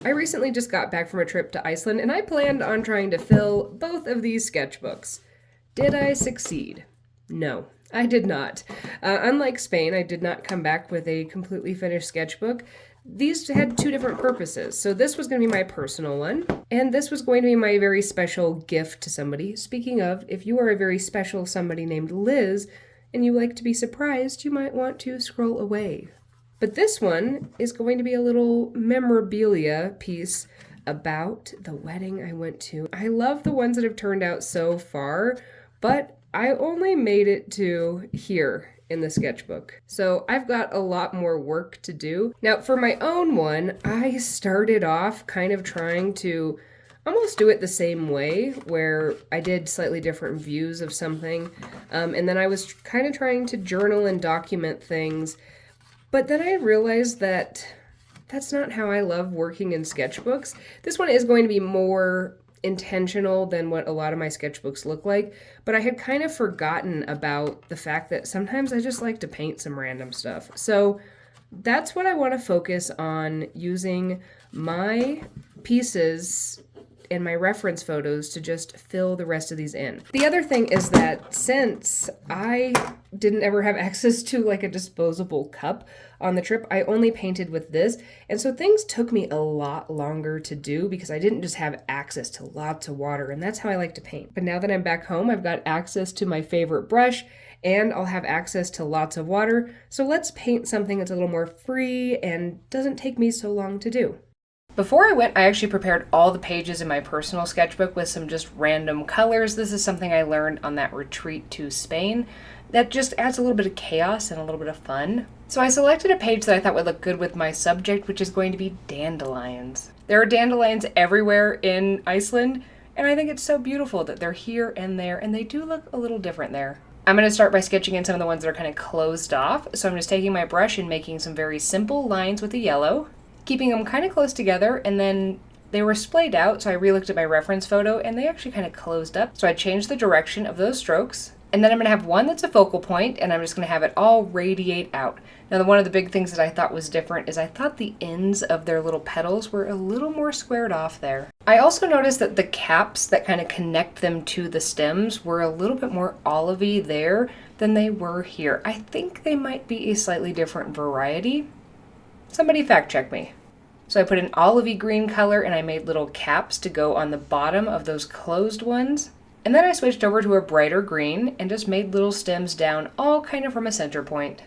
I recently just got back from a trip to Iceland and I planned on trying to fill both of these sketchbooks. Did I succeed? No, I did not. Unlike Spain, I did not come back with a completely finished sketchbook. These had two different purposes. So this was going to be my personal one, and this was going to be my very special gift to somebody. Speaking of, if you are a very special somebody named Liz and you like to be surprised, you might want to scroll away. But this one is going to be a little memorabilia piece about the wedding I went to. I love the ones that have turned out so far, but I only made it to here in the sketchbook. So I've got a lot more work to do. Now for my own one, I started off kind of trying to almost do it the same way, where I did slightly different views of something. And then I was kind of trying to journal and document things. But then I realized that that's not how I love working in sketchbooks. This one is going to be more intentional than what a lot of my sketchbooks look like, but I had kind of forgotten about the fact that sometimes I just like to paint some random stuff. So that's what I want to focus on, using my pieces and my reference photos to just fill the rest of these in. The other thing is that since I didn't ever have access to like a disposable cup on the trip, I only painted with this. And so things took me a lot longer to do because I didn't just have access to lots of water, and that's how I like to paint. But now that I'm back home, I've got access to my favorite brush and I'll have access to lots of water. So let's paint something that's a little more free and doesn't take me so long to do. Before I went, I actually prepared all the pages in my personal sketchbook with some just random colors. This is something I learned on that retreat to Spain that just adds a little bit of chaos and a little bit of fun. So I selected a page that I thought would look good with my subject, which is going to be dandelions. There are dandelions everywhere in Iceland, and I think it's so beautiful that they're here and there, and they do look a little different there. I'm going to start by sketching in some of the ones that are kind of closed off. So I'm just taking my brush and making some very simple lines with the yellow, keeping them kind of close together, and then they were splayed out, so I re-looked at my reference photo and they actually kind of closed up. So I changed the direction of those strokes, and then I'm going to have one that's a focal point, and I'm just going to have it all radiate out. Now, one of the big things that I thought was different is I thought the ends of their little petals were a little more squared off there. I also noticed that the caps that kind of connect them to the stems were a little bit more olivey there than they were here. I think they might be a slightly different variety. Somebody fact check me. So I put an olivey green color and I made little caps to go on the bottom of those closed ones. And then I switched over to a brighter green and just made little stems down, all kind of from a center point,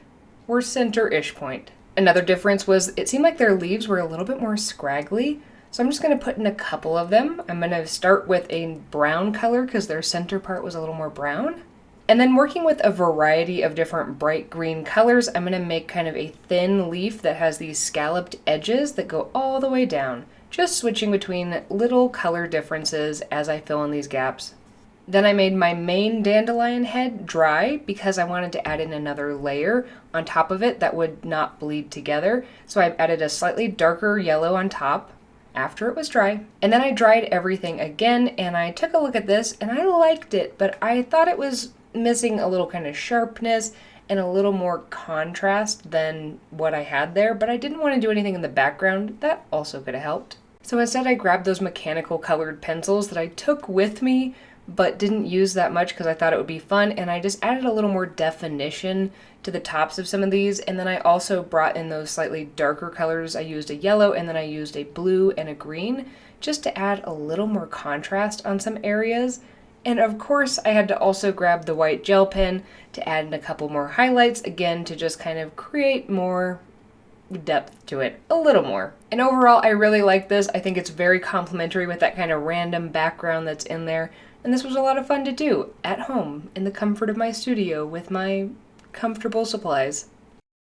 or center-ish point. Another difference was it seemed like their leaves were a little bit more scraggly. So I'm just going to put in a couple of them. I'm going to start with a brown color because their center part was a little more brown. And then working with a variety of different bright green colors, I'm going to make kind of a thin leaf that has these scalloped edges that go all the way down, just switching between little color differences as I fill in these gaps. Then I made my main dandelion head dry because I wanted to add in another layer on top of it that would not bleed together. So I added a slightly darker yellow on top after it was dry. And then I dried everything again, and I took a look at this and I liked it, but I thought it was missing a little kind of sharpness and a little more contrast than what I had there, but I didn't want to do anything in the background. That also could have helped. So instead I grabbed those mechanical colored pencils that I took with me but didn't use that much because I thought it would be fun, and I just added a little more definition to the tops of some of these. And then I also brought in those slightly darker colors. I used a yellow and then I used a blue and a green just to add a little more contrast on some areas. And of course, I had to also grab the white gel pen to add in a couple more highlights, again, to just kind of create more depth to it, a little more. And overall, I really like this. I think it's very complimentary with that kind of random background that's in there. And this was a lot of fun to do at home in the comfort of my studio with my comfortable supplies.